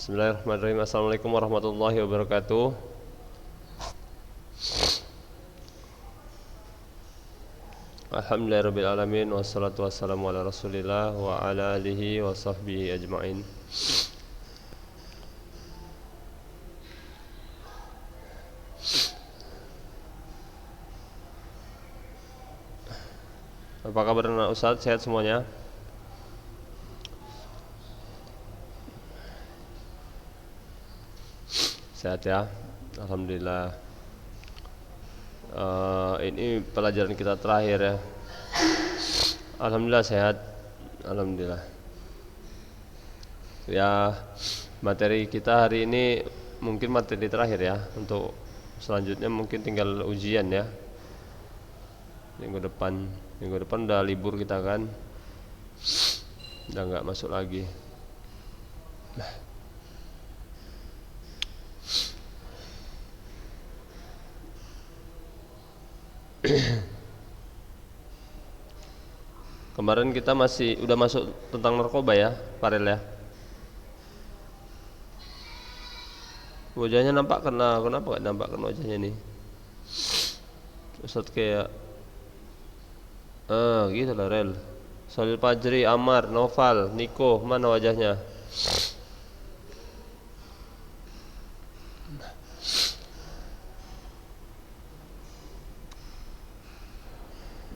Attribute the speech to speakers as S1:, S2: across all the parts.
S1: Bismillahirrahmanirrahim. Assalamualaikum warahmatullahi wabarakatuh. Alhamdulillahirabbil alamin wassalatu wassalamu ala Rasulillah wa ala alihi wa sahbihi ajmain. Apa kabar anak Ustaz? Sehat semuanya? Sehat ya? Alhamdulillah. Ini pelajaran kita terakhir ya. Alhamdulillah sehat. Alhamdulillah. Ya, materi kita hari ini mungkin materi terakhir ya. Untuk selanjutnya mungkin tinggal ujian ya. Minggu depan udah libur kita kan. Udah nggak masuk lagi. Kemarin kita udah masuk tentang narkoba ya, Farel ya. Wajahnya nampak kenapa nggak nampakkan wajahnya nih? Ustadz kayak gitu lah Rel. Salil Fajri, Amar, Noval, Niko, mana wajahnya?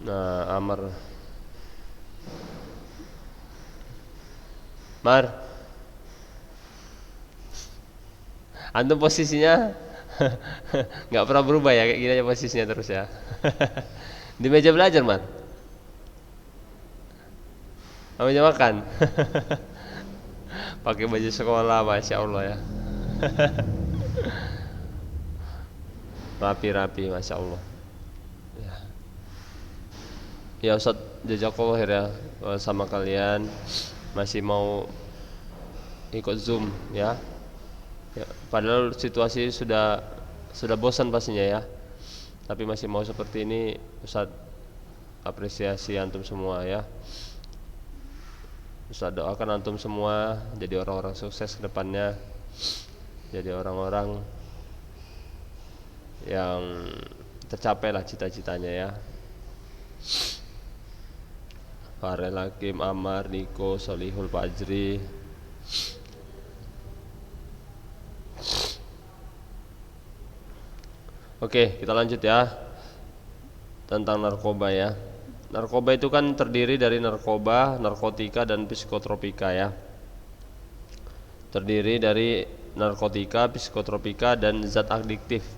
S1: Nah, Amar, Mar, antum posisinya nggak pernah berubah ya, kayak gini aja posisinya terus ya. Di meja belajar, Mar. Meja makan. Pakai baju sekolah, masya Allah ya. Rapi-rapi, masya Allah. Ya Ustaz, jazakallah khair ya sama kalian masih mau ikut Zoom ya. Padahal situasi sudah bosan pastinya ya. Tapi masih mau seperti ini, Ustaz apresiasi antum semua ya. Ustaz doakan antum semua jadi orang-orang sukses ke depannya. Jadi orang-orang yang tercapai lah cita-citanya ya. Farel, Hakim, Amar, Niko, Solihul Fajri. Oke, kita lanjut ya. Tentang narkoba ya. Narkoba itu kan terdiri dari narkoba, narkotika, dan psikotropika ya. Terdiri dari narkotika, psikotropika, dan zat adiktif.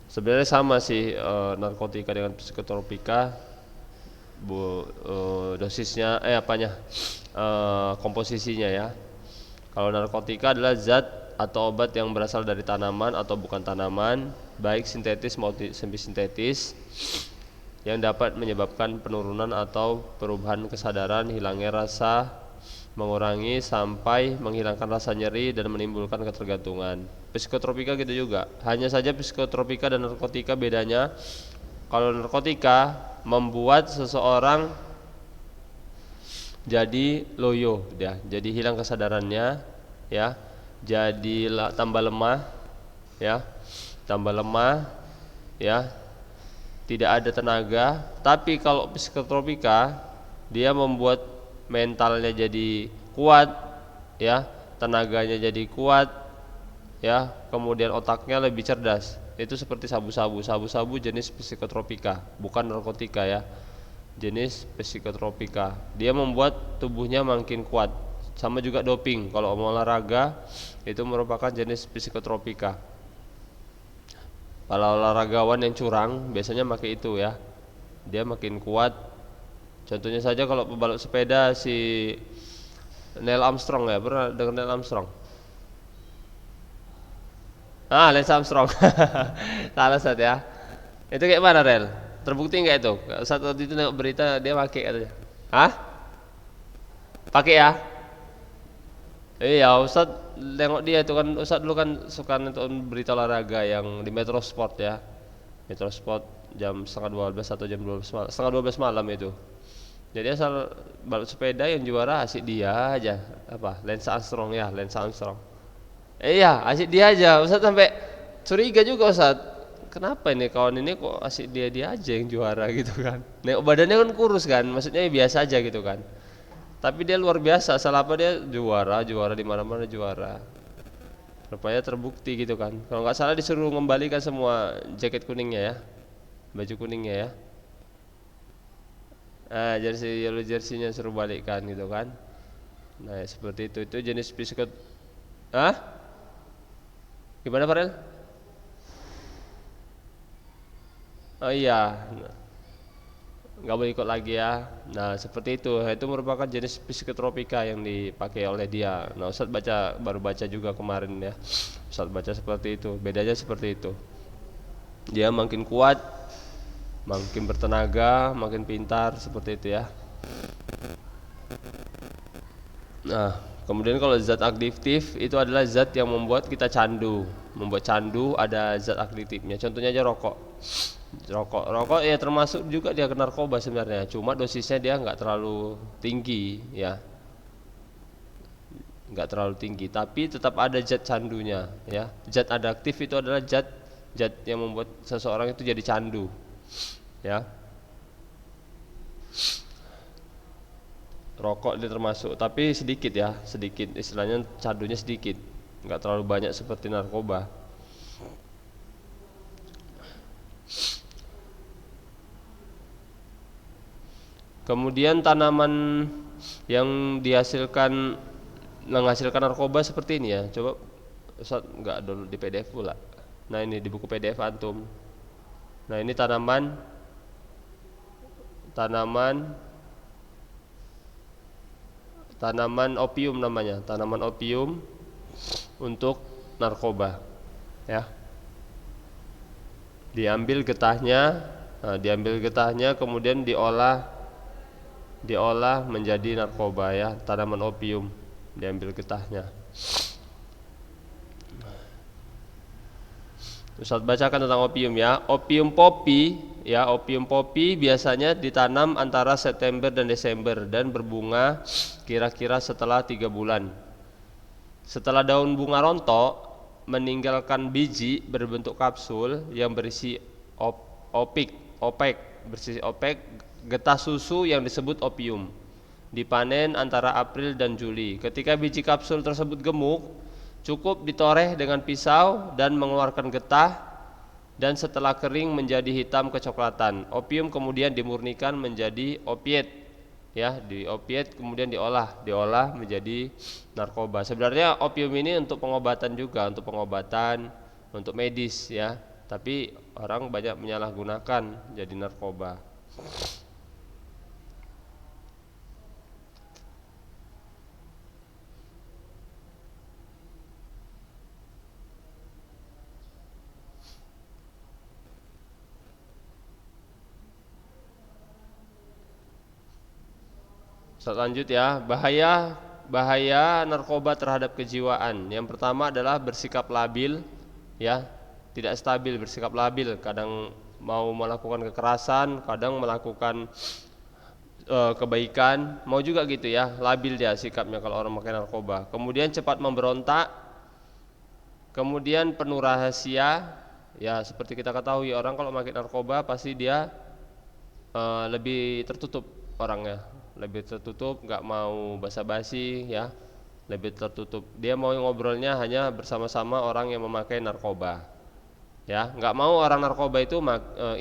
S1: Sebenarnya sama sih narkotika dengan psikotropika. Dosisnya komposisinya ya. Kalau narkotika adalah zat atau obat yang berasal dari tanaman atau bukan tanaman, baik sintetis maupun semi sintetis, yang dapat menyebabkan penurunan atau perubahan kesadaran, hilangnya rasa, mengurangi sampai menghilangkan rasa nyeri dan menimbulkan ketergantungan. Psikotropika gitu juga. Hanya saja psikotropika dan narkotika bedanya, kalau narkotika membuat seseorang jadi loyo ya, jadi hilang kesadarannya ya, jadi tambah lemah ya, tidak ada tenaga. Tapi kalau psikotropika dia membuat mentalnya jadi kuat ya, tenaganya jadi kuat ya, kemudian otaknya lebih cerdas. Itu seperti sabu-sabu jenis psikotropika, bukan narkotika ya. Jenis psikotropika. Dia membuat tubuhnya makin kuat. Sama juga doping. Kalau mau olahraga itu merupakan jenis psikotropika. Kalau olahragawan yang curang biasanya pakai itu ya. Dia makin kuat. Contohnya saja kalau pebalap sepeda si Neil Armstrong ya, pernah dengar Neil Armstrong? Lance Armstrong. Salah satu ya. Itu kayak mana Rel? Terbukti nggak itu? Saat waktu itu nengok berita dia pakai katanya. Hah? Pakai ya? Iya, Ustaz nengok dia itu kan, Ustaz dulu kan suka nonton berita olahraga yang di Metro Sport ya. Metro Sport jam setengah 12 atau jam 12 malam, setengah 12 malam itu. Jadi asal balap sepeda yang juara asik dia aja. Apa? Lance Armstrong ya, Lance Armstrong. Iya, asik dia aja. Ustaz sampai curiga juga Ustaz. Kenapa ini kawan ini kok asik dia aja yang juara gitu kan? Nengok badannya kan kurus kan, maksudnya biasa aja gitu kan. Tapi dia luar biasa, asal apa dia juara, juara di mana-mana juara. Rupanya terbukti gitu kan. Kalau nggak salah disuruh mengembalikan semua jaket kuningnya ya, baju kuningnya ya. Yellow jersey-nya suruh balikkan gitu kan. Nah, ya, seperti itu jenis psikopat. Ah? Gimana Farel? Oh iya, nggak boleh ikut lagi ya. Nah, seperti itu merupakan jenis psikotropika yang dipakai oleh dia. Nah, Ustadz baru baca juga kemarin ya. Ustadz baca seperti itu. Bedanya seperti itu. Dia makin kuat, makin bertenaga, makin pintar, seperti itu ya. Nah, kemudian kalau zat adiktif itu adalah zat yang membuat kita candu. Membuat candu ada zat adiktifnya. Contohnya aja rokok. Rokok ya termasuk juga dia ke narkoba sebenarnya. Cuma dosisnya dia nggak terlalu tinggi ya. Nggak terlalu tinggi, tapi tetap ada zat candunya ya. Zat adiktif itu adalah zat yang membuat seseorang itu jadi candu. Ya. Rokok dia termasuk, tapi sedikit ya, sedikit istilahnya candunya sedikit, nggak terlalu banyak seperti narkoba. Kemudian tanaman yang menghasilkan narkoba seperti ini ya. Coba Ustaz nggak dulu di PDF pula. Nah ini di buku PDF antum. Nah ini tanaman opium namanya, tanaman opium untuk narkoba ya. Diambil getahnya kemudian diolah menjadi narkoba ya, tanaman opium diambil getahnya. Ustaz bacakan tentang opium ya. Opium popi biasanya ditanam antara September dan Desember dan berbunga kira-kira setelah 3 bulan. Setelah daun bunga rontok meninggalkan biji berbentuk kapsul yang berisi opek, getah susu yang disebut opium. Dipanen antara April dan Juli. Ketika biji kapsul tersebut gemuk, cukup ditoreh dengan pisau dan mengeluarkan getah, dan setelah kering menjadi hitam kecoklatan. Opium kemudian dimurnikan menjadi opiat ya, kemudian diolah menjadi narkoba. Sebenarnya opium ini untuk pengobatan juga, untuk medis ya, tapi orang banyak menyalahgunakan jadi narkoba. Lanjut ya, bahaya narkoba terhadap kejiwaan. Yang pertama adalah bersikap labil ya, tidak stabil, bersikap labil, kadang mau melakukan kekerasan, kadang melakukan kebaikan, mau juga gitu ya, labil dia sikapnya kalau orang pakai narkoba. Kemudian cepat memberontak, kemudian penuh rahasia ya, seperti kita ketahui orang kalau pakai narkoba pasti dia lebih tertutup orangnya, lebih tertutup, nggak mau basa-basi ya, lebih tertutup. Dia mau ngobrolnya hanya bersama-sama orang yang memakai narkoba ya, nggak mau orang narkoba itu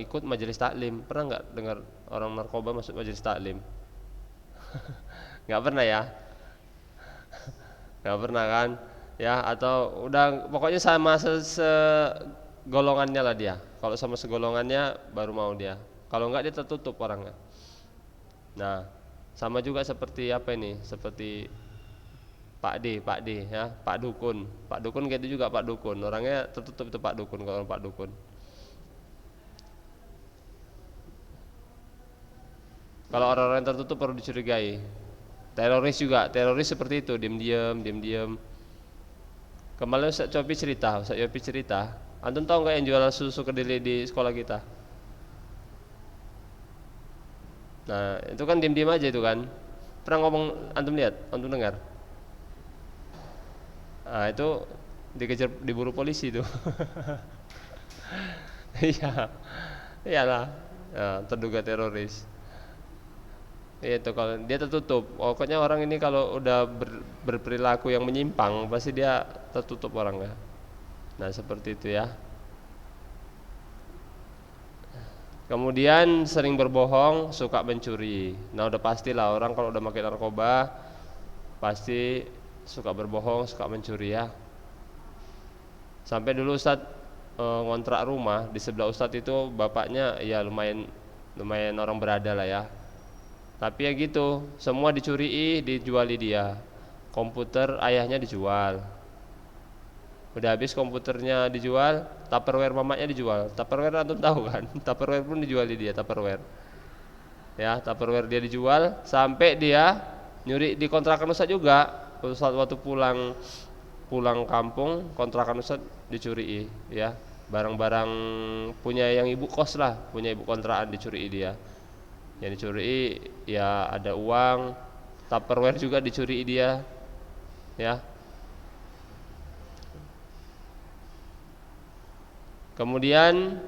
S1: ikut majelis taklim. Pernah nggak dengar orang narkoba masuk majelis taklim? Nggak pernah ya, nggak pernah kan ya, atau udah pokoknya sama segolongannya lah dia. Kalau sama segolongannya baru mau dia, kalau nggak dia tertutup orangnya. Nah sama juga seperti apa ini, seperti Pak D ya, Pak Dukun gitu juga. Pak Dukun orangnya tertutup itu Pak Dukun. Kalau Pak Dukun, kalau orang-orang tertutup perlu dicurigai. Teroris seperti itu, diam-diam. Kemarin Ustaz Yopi cerita, antum tahu nggak yang jual susu kedelai di sekolah kita? Nah itu kan diam-diam aja itu kan. Pernah ngomong, antum lihat, antum dengar? Nah itu dikejar, diburu polisi itu. Iya, iyalah. Nah, terduga teroris. Itu kalau dia tertutup. Pokoknya orang ini kalau udah berperilaku yang menyimpang pasti dia tertutup orangnya. Nah seperti itu ya. Kemudian sering berbohong, suka mencuri. Nah udah pastilah orang kalau udah pakai narkoba pasti suka berbohong, suka mencuri ya. Sampai dulu Ustadz ngontrak rumah di sebelah Ustadz itu bapaknya ya lumayan lumayan orang berada lah ya. Tapi ya gitu, semua dicuri, dijuali dia. Komputer ayahnya dijual. Udah habis komputernya dijual, Tupperware mamanya dijual. Tupperware antum tahu kan? Tupperware pun dijual di dia, Tupperware. Ya, Tupperware dia dijual sampai dia nyuri di kontrakan Ustaz juga. Ustaz waktu pulang kampung, kontrakan Ustaz dicuri ya. Barang-barang punya yang ibu kos lah, punya ibu kontrakan dicuri dia. Yang dicuri ya ada uang, Tupperware juga dicuri dia. Ya. Kemudian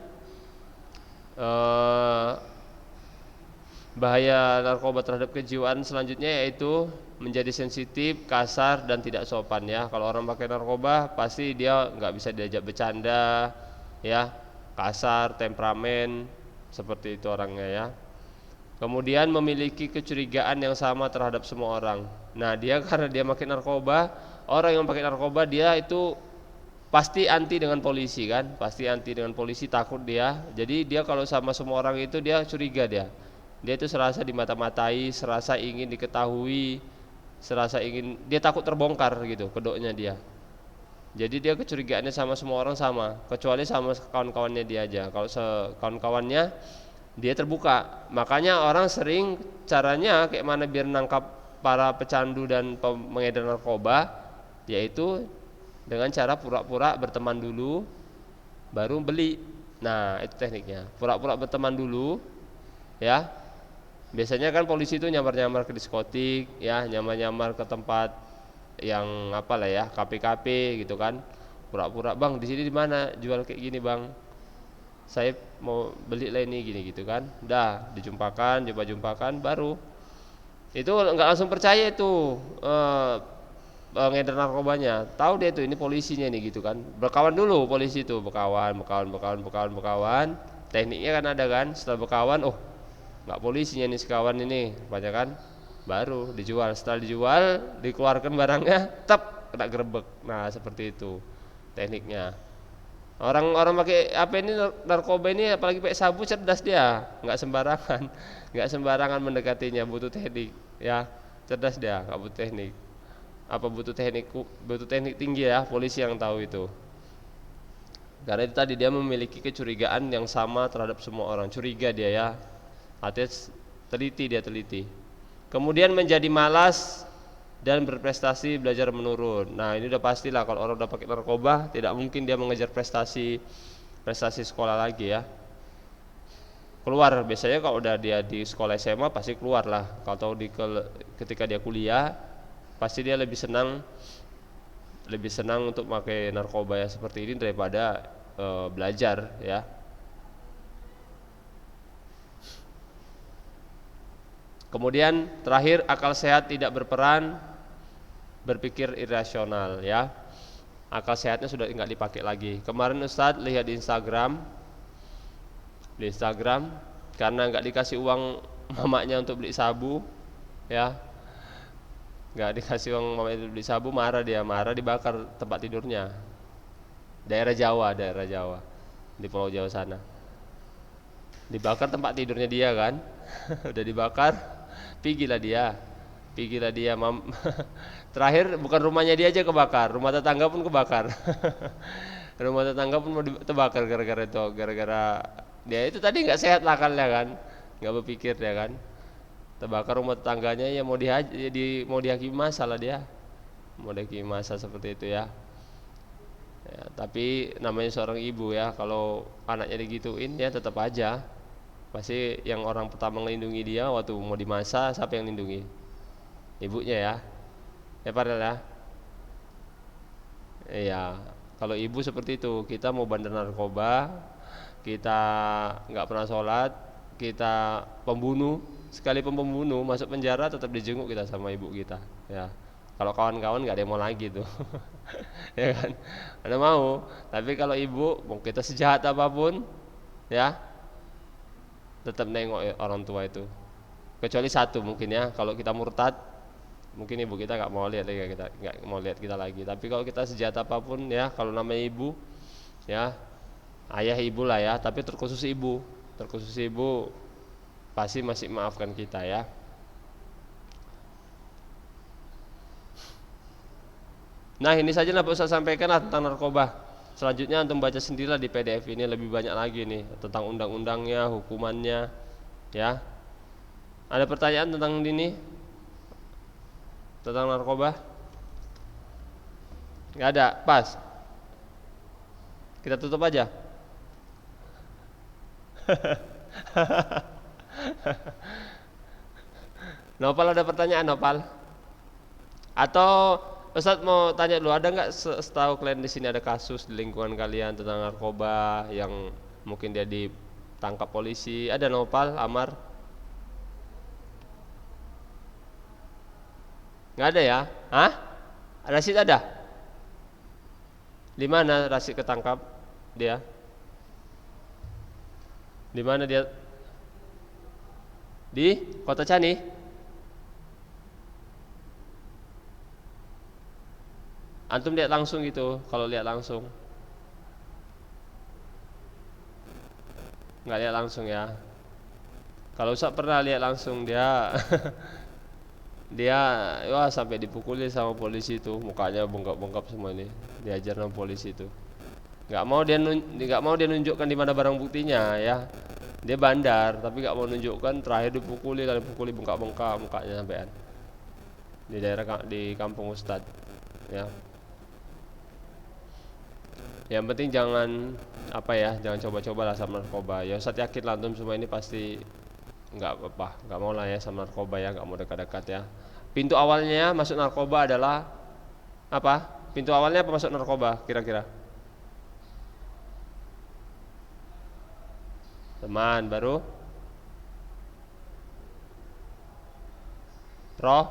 S1: bahaya narkoba terhadap kejiwaan selanjutnya yaitu menjadi sensitif, kasar dan tidak sopan ya. Kalau orang pakai narkoba pasti dia nggak bisa diajak bercanda ya, kasar, temperamen seperti itu orangnya ya. Kemudian memiliki kecurigaan yang sama terhadap semua orang. Nah dia karena dia pakai narkoba, orang yang pakai narkoba dia itu pasti anti dengan polisi kan, pasti anti dengan polisi, takut dia. Jadi dia kalau sama semua orang itu dia curiga dia itu serasa dimata-matai, serasa ingin diketahui, serasa ingin, dia takut terbongkar gitu kedoknya dia. Jadi dia kecurigaannya sama semua orang sama, kecuali sama kawan-kawannya dia aja. Kalau kawan-kawannya dia terbuka. Makanya orang sering caranya kayak mana biar nangkap para pecandu dan pengedar narkoba, yaitu dengan cara pura-pura berteman dulu baru beli. Nah itu tekniknya, pura-pura berteman dulu ya. Biasanya kan polisi itu nyamar-nyamar ke diskotik ya, nyamar-nyamar ke tempat yang apalah ya, kafe-kafe gitu kan. Pura-pura, "Bang, di sini di mana jual kayak gini, Bang? Saya mau beli lah ini gini," gitu kan. Dah jumpa-jumpakan baru. Itu enggak langsung percaya itu ngedar narkobanya. Tahu dia tuh ini polisinya nih gitu kan. Berkawan dulu polisi itu, berkawan. Tekniknya kan ada kan. Setelah berkawan, oh nggak polisinya nih sekawan ini banyak kan, baru dijual. Setelah dijual dikeluarkan barangnya, tep kena gerebek. Nah seperti itu tekniknya. Orang-orang pakai apa ini narkoba ini apalagi pakai sabu cerdas dia, nggak sembarangan mendekatinya, butuh teknik ya, cerdas dia, nggak butuh teknik. Apa butuh teknik tinggi ya, polisi yang tahu itu. Karena itu tadi dia memiliki kecurigaan yang sama terhadap semua orang, curiga dia ya. Artinya teliti. Kemudian menjadi malas dan berprestasi belajar menurun. Nah ini udah pastilah kalau orang udah pakai narkoba tidak mungkin dia mengejar prestasi sekolah lagi ya. Keluar biasanya kalau udah dia di sekolah SMA pasti keluar lah. Kalau ketika dia kuliah pasti dia lebih senang untuk pakai narkoba ya seperti ini daripada belajar ya. Kemudian terakhir akal sehat tidak berperan, berpikir irasional ya. Akal sehatnya sudah enggak dipakai lagi. Kemarin Ustadz lihat di Instagram karena enggak dikasih uang mamanya untuk beli sabu ya. Enggak dikasih uang mamanya untuk beli sabu, marah dibakar tempat tidurnya. Daerah Jawa di Pulau Jawa sana. Dibakar tempat tidurnya dia kan. Udah dibakar, Pigilah dia terakhir bukan rumahnya dia aja kebakar, rumah tetangga pun kebakar. Rumah tetangga pun mau terbakar gara-gara dia itu tadi nggak sehat lah akalnya kan, nggak berpikir dia kan, terbakar rumah tetangganya ya mau dihakimi masa lah dia, mau dihakimi masa seperti itu ya. Ya tapi namanya seorang ibu ya, kalau anaknya digituin ya tetap aja Pasti yang orang pertama melindungi dia waktu mau dimasa, siapa yang lindungi? Ibunya ya. Ya Farel ya. Iya, kalau ibu seperti itu, kita mau bandar narkoba, kita nggak pernah sholat, kita pembunuh, sekalipun pembunuh masuk penjara tetap dijenguk kita sama ibu kita. Ya, kalau kawan-kawan nggak ada yang mau lagi tuh, ya kan? Ada mau, tapi kalau ibu mau kita sejahat apapun, ya tetap nengok ya orang tua itu. Kecuali satu mungkin ya, kalau kita murtad mungkin ibu kita nggak mau lihat lagi kita, nggak mau lihat kita lagi. Tapi kalau kita sejahat apapun ya, kalau namanya ibu ya, ayah ibu lah ya, tapi terkhusus ibu pasti masih maafkan kita ya. Nah ini saja lah Pak Ustaz sampaikan lah tentang narkoba. Selanjutnya antum baca sendirilah di PDF ini, lebih banyak lagi nih tentang undang-undangnya, hukumannya ya. Ada pertanyaan tentang ini, tentang narkoba? Nggak ada, pas. Kita tutup aja. Nopal ada pertanyaan Nopal? Atau Ustadz mau tanya dulu, ada nggak setahu kalian di sini ada kasus di lingkungan kalian tentang narkoba yang mungkin dia ditangkap polisi? Ada Nopal, Amar? Nggak ada ya? Hah? Rasid ada? Di mana Rasid ketangkap dia? Di mana dia? Di Kota Cani? Antum lihat langsung gitu, kalau lihat langsung. Nggak lihat langsung ya. Kalau Ustaz pernah lihat langsung dia dia wah sampai dipukuli sama polisi itu, mukanya bengkak-bengkak semua ini. Diajar sama polisi itu. Nggak mau dia nunjukkan di mana barang buktinya ya. Dia bandar tapi nggak mau nunjukkan, terakhir dipukuli lalu dipukuli bengkak-bengkak mukanya sampean. Di daerah di kampung Ustad ya. Yang penting jangan apa ya, jangan coba-coba lah sama narkoba. Ya Ustaz yakin lah antum semua ini pasti nggak apa, nggak mau lah ya sama narkoba ya, nggak mau dekat-dekat ya. Pintu awalnya masuk narkoba adalah apa? Pintu awalnya apa masuk narkoba kira-kira? Teman baru roh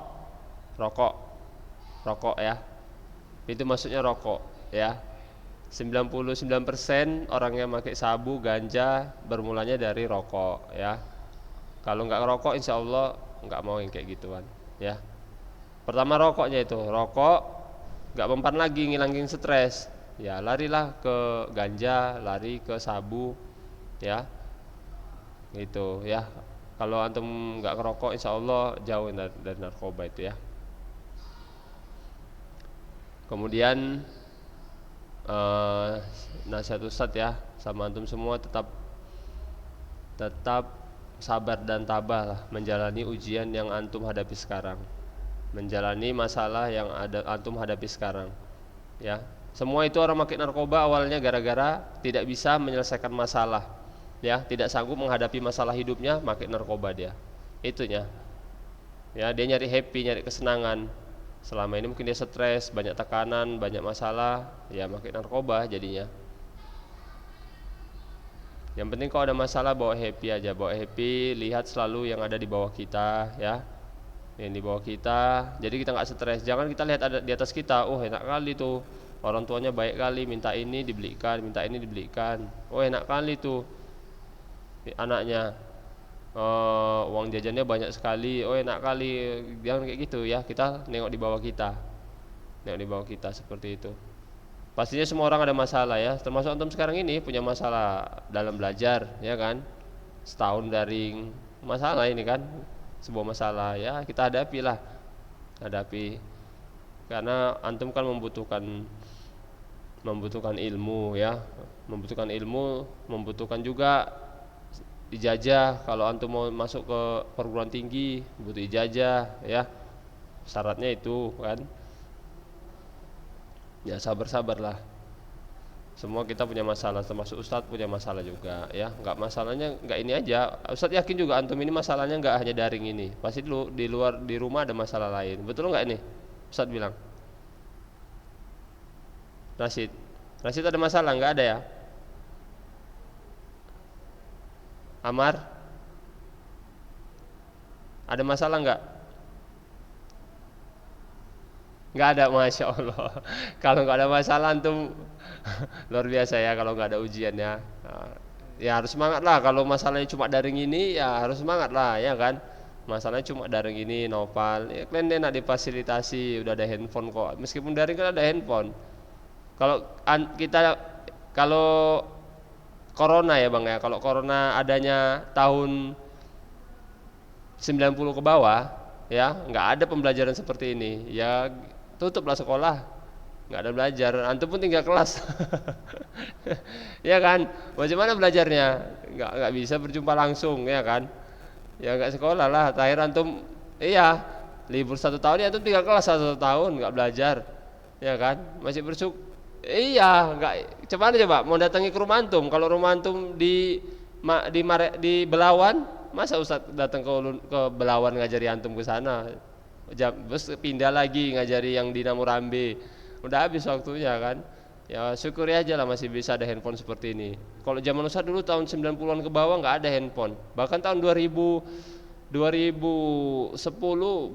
S1: rokok rokok ya. Pintu masuknya rokok ya. 99% orang yang pakai sabu, ganja bermulanya dari rokok ya. Kalau nggak rokok insya Allah nggak mau yang kayak gituan ya. Pertama rokoknya itu, rokok nggak mempan lagi ngilangin stres ya, larilah ke ganja, lari ke sabu ya, gitu ya. Kalau antum nggak ngerokok insya Allah jauh dari narkoba itu ya. Kemudian nasihat Ustadz ya sama antum semua, tetap sabar dan tabah lah menjalani ujian yang antum hadapi sekarang, menjalani masalah yang antum hadapi sekarang ya. Semua itu orang pakai narkoba awalnya gara-gara tidak bisa menyelesaikan masalah ya, tidak sanggup menghadapi masalah hidupnya, pakai narkoba dia itunya ya. Dia nyari happy, nyari kesenangan. Selama ini mungkin dia stres, banyak tekanan, banyak masalah, ya pakai narkoba jadinya. Yang penting kalau ada masalah bawa happy aja, bawa happy, lihat selalu yang ada di bawah kita ya. Yang di bawah kita, jadi kita nggak stres. Jangan kita lihat ada di atas kita, oh enak kali tuh, orang tuanya baik kali, minta ini dibelikan, minta ini dibelikan. Oh enak kali tuh anaknya, uang jajannya banyak sekali, oh enak kali. Jangan kayak gitu ya, kita nengok di bawah kita, nengok di bawah kita seperti itu. Pastinya semua orang ada masalah ya, termasuk antum sekarang ini punya masalah dalam belajar ya kan. Setahun daring, masalah ini kan, sebuah masalah ya, kita hadapi lah, hadapi. Karena antum kan membutuhkan ilmu ya, membutuhkan juga ijazah. Kalau antum mau masuk ke perguruan tinggi butuh ijazah ya, syaratnya itu kan ya. Sabar-sabarlah, Semua kita punya masalah, termasuk Ustadz punya masalah juga ya. Nggak masalahnya nggak ini aja. Ustadz yakin juga antum ini masalahnya nggak hanya daring ini. Pasti dulu di luar di rumah ada masalah lain. Betul nggak ini? Ustadz bilang. Rasid, Rasid ada masalah nggak ada ya? Amar, ada masalah nggak? Nggak ada, masya Allah. Kalau nggak ada masalah antum luar biasa ya kalau nggak ada ujian ya. Nah, ya harus semangat lah. Kalau masalahnya cuma daring ini ya harus semangat lah ya kan. Masalahnya cuma daring ini nopal. Ya, kalian enak difasilitasi, udah ada handphone kok. Meskipun daring kan ada handphone. Kalau kita kalau corona ya bang ya, kalau corona adanya tahun 90 ke bawah ya nggak ada pembelajaran seperti ini ya, tutuplah sekolah, nggak ada belajar, antum pun tinggal kelas. Ya kan, bagaimana belajarnya, nggak bisa berjumpa langsung ya kan, ya nggak sekolah lah, terakhir antum iya libur 1 tahun ya antum tinggal kelas 1 tahun nggak belajar ya kan, masih bersyukur. Iya nggak, coba mau datangi ke rumah antum, kalau rumah antum di Belawan, masa Ustaz datang ke Belawan ngajari antum ke sana, terus pindah lagi ngajari yang di Namurambe, udah habis waktunya kan. Ya syukuri aja lah masih bisa ada handphone seperti ini. Kalau zaman Ustaz dulu tahun 90-an ke bawah nggak ada handphone, bahkan tahun 2010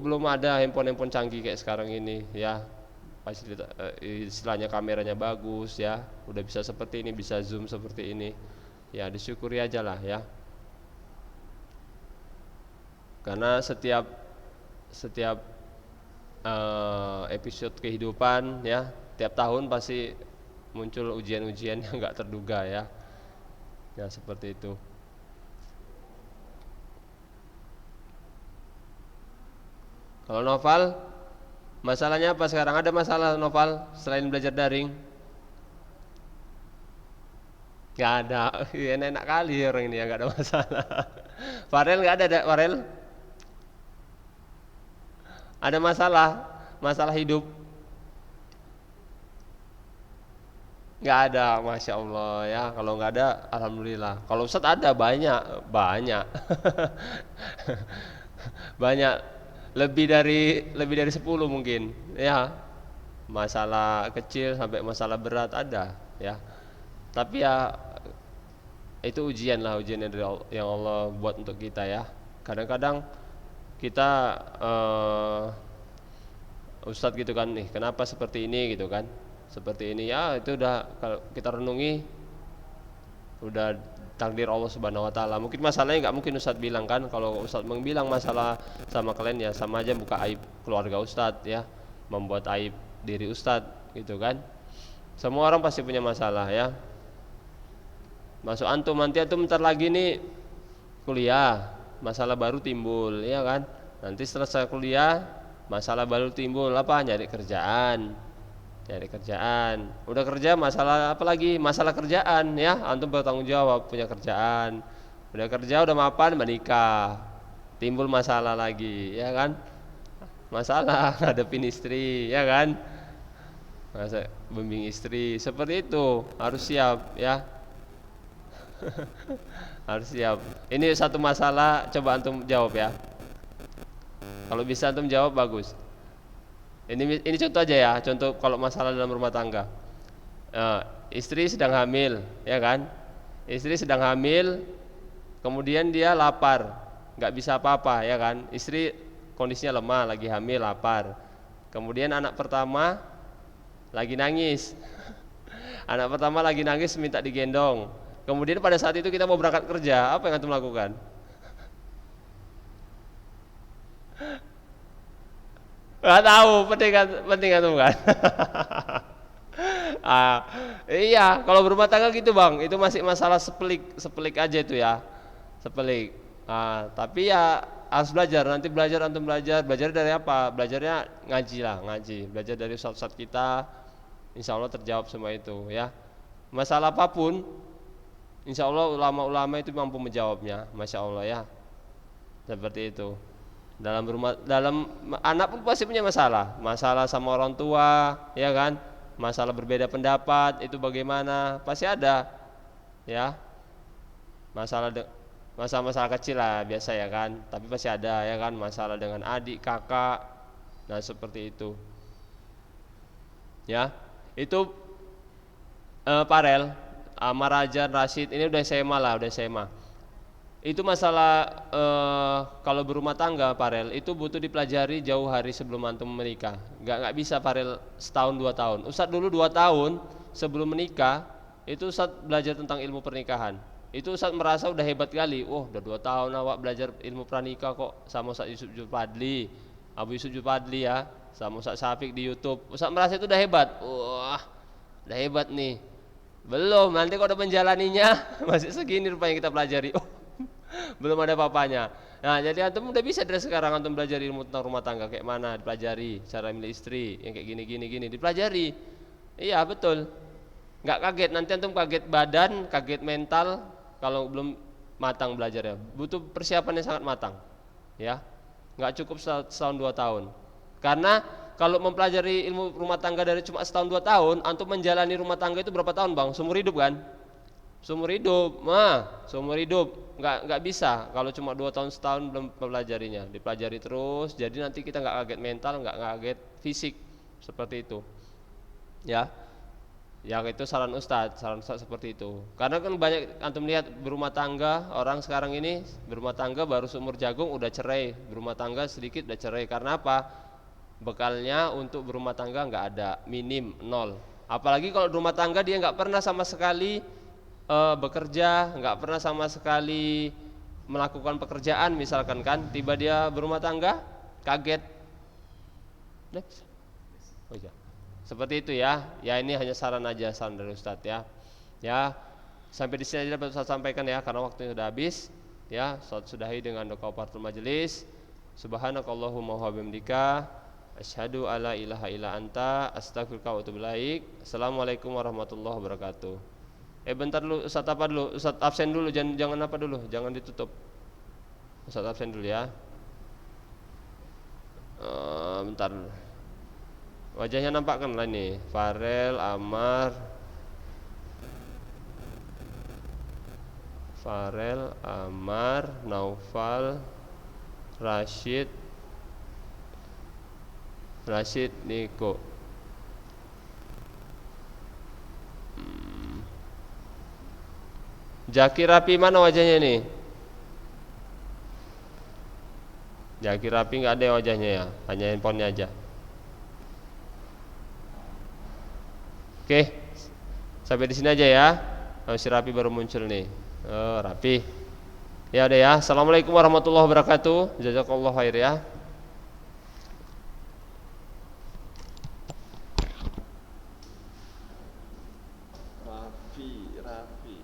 S1: belum ada handphone canggih kayak sekarang ini ya. Fasilitas istilahnya kameranya bagus ya, udah bisa seperti ini, bisa zoom seperti ini ya, disyukuri aja lah ya. Karena setiap episode kehidupan ya, tiap tahun pasti muncul ujian-ujian yang nggak terduga ya, ya seperti itu. Kalau novel, masalahnya apa sekarang? Ada masalah novel selain belajar daring? Gak ada, enak kali orang ini ya, gak ada masalah. Farel gak ada, Farel? Ada masalah hidup? Gak ada, masya Allah ya. Kalau gak ada, alhamdulillah. Kalau Ustadz ada banyak, banyak, lebih dari 10 mungkin ya, masalah kecil sampai masalah berat ada ya. Tapi ya itu ujian lah, ujian yang Allah buat untuk kita ya. Kadang-kadang kita Ustadz gitu kan, nih kenapa seperti ini gitu kan, seperti ini ya, itu udah kalau kita renungi udah takdir Allah Subhanahu wa taala. Mungkin masalahnya nggak mungkin Ustadz bilang kan, kalau Ustadz bilang masalah sama kalian ya sama aja buka aib keluarga Ustadz ya, membuat aib diri Ustadz gitu kan. Semua orang pasti punya masalah ya. Masuk antum, nanti antum bentar lagi nih kuliah, masalah baru timbul ya kan. Nanti selesai kuliah masalah baru timbul, apa? Nyari kerjaan. Udah kerja masalah apa lagi? Masalah kerjaan ya, antum bertanggung jawab punya kerjaan. Udah kerja, udah mapan, menikah, timbul masalah lagi ya kan. Masalah ngadepin istri ya kan, masa bimbing istri, seperti itu harus siap ya. Harus siap. Ini satu masalah, coba antum jawab ya. Kalau bisa antum jawab bagus. Ini contoh aja ya, contoh kalau masalah dalam rumah tangga. Istri sedang hamil, ya kan? Istri sedang hamil, kemudian dia lapar, nggak bisa apa-apa, ya kan? Istri kondisinya lemah, lagi hamil, lapar. Kemudian anak pertama lagi nangis, anak pertama lagi nangis minta digendong. Kemudian pada saat itu kita mau berangkat kerja, apa yang antum lakukan? Gak tahu, penting kan tuh kan. Iya, kalau berumah tangga gitu bang, itu masih masalah sepelik aja itu ya, sepelik. Tapi ya harus belajar, nanti antum belajar dari apa? Belajarnya ngaji lah, belajar dari ustadz kita, insya Allah terjawab semua itu ya. Masalah apapun, insya Allah ulama-ulama itu mampu menjawabnya, masya Allah ya, seperti itu. Dalam anak pun pasti punya masalah sama orang tua, ya kan? masalah berbeda pendapat itu bagaimana? Pasti ada, ya. Masalah kecil lah biasa ya kan, tapi pasti ada ya kan, masalah dengan adik, kakak, nah seperti itu. Ya, itu Parel, Amarajan, Rashid, ini udah SMA lah, udah SMA. Itu masalah kalau berumah tangga Parel itu butuh dipelajari jauh hari sebelum antum menikah. Nggak bisa Parel setahun 2 tahun. Ustadz dulu 2 tahun sebelum menikah itu Ustadz belajar tentang ilmu pernikahan. Itu Ustadz merasa udah hebat kali. Oh, udah 2 tahun awak belajar ilmu pranikah kok, sama Ustadz Yusuf Julpadli, Abu Yusuf Julpadli ya, sama Ustadz Syafiq di YouTube. Ustadz merasa itu udah hebat. Wah, udah hebat nih. Belum, nanti kalau udah menjalaninya masih segini rupanya kita pelajari. Oh, belum ada papanya. Nah, jadi antum udah bisa dari sekarang antum belajar ilmu tentang rumah tangga kayak mana, dipelajari cara milih istri yang kayak gini dipelajari. Iya, betul. Nggak kaget, nanti antum kaget badan, kaget mental kalau belum matang belajarnya. Butuh persiapan yang sangat matang. Ya. Nggak cukup setahun 2 tahun. Karena kalau mempelajari ilmu rumah tangga dari cuma setahun 2 tahun, antum menjalani rumah tangga itu berapa tahun, Bang? Seumur hidup kan? Seumur hidup, seumur hidup nggak bisa kalau cuma 2 tahun setahun belum mempelajarinya, dipelajari terus. Jadi nanti kita nggak kaget mental, nggak kaget fisik seperti itu, ya. Yang itu saran Ustadz seperti itu. Karena kan banyak antum lihat berumah tangga orang sekarang ini berumah tangga baru seumur jagung udah cerai, berumah tangga sedikit udah cerai. Karena apa? Bekalnya untuk berumah tangga nggak ada, minim, nol. Apalagi kalau rumah tangga dia nggak pernah sama sekali bekerja, nggak pernah sama sekali melakukan pekerjaan misalkan kan, tiba dia berumah tangga, kaget. Oh iya. Seperti itu ya. Ya ini hanya saran aja, saran dari Ustadz ya. Ya, sampai di sini aja dapat saya sampaikan ya, karena waktunya sudah habis. Ya, sudahi dengan doa kafaratul majelis. Subhanakallahumma wa bihamdika asyhadu alla ilaha illa anta astaghfiruka wa atubu ilaik. Assalamualaikum warahmatullahi wabarakatuh. Bentar dulu, Ustadz apa dulu? Ustadz absen dulu, jangan apa dulu, jangan ditutup. Ustadz absen dulu ya. Bentar. Wajahnya nampak kan lah ini. Farel, Amar, Naufal, Rashid, Niko. Jaki Rapi mana wajahnya nih? Jaki Rapi nggak ada wajahnya ya, hanya handphonenya aja. Oke, sampai di sini aja ya. Si Rapi baru muncul nih. Rapi. Ya udah ya. Assalamualaikum warahmatullahi wabarakatuh. Jazakallahu khair ya. Rapi.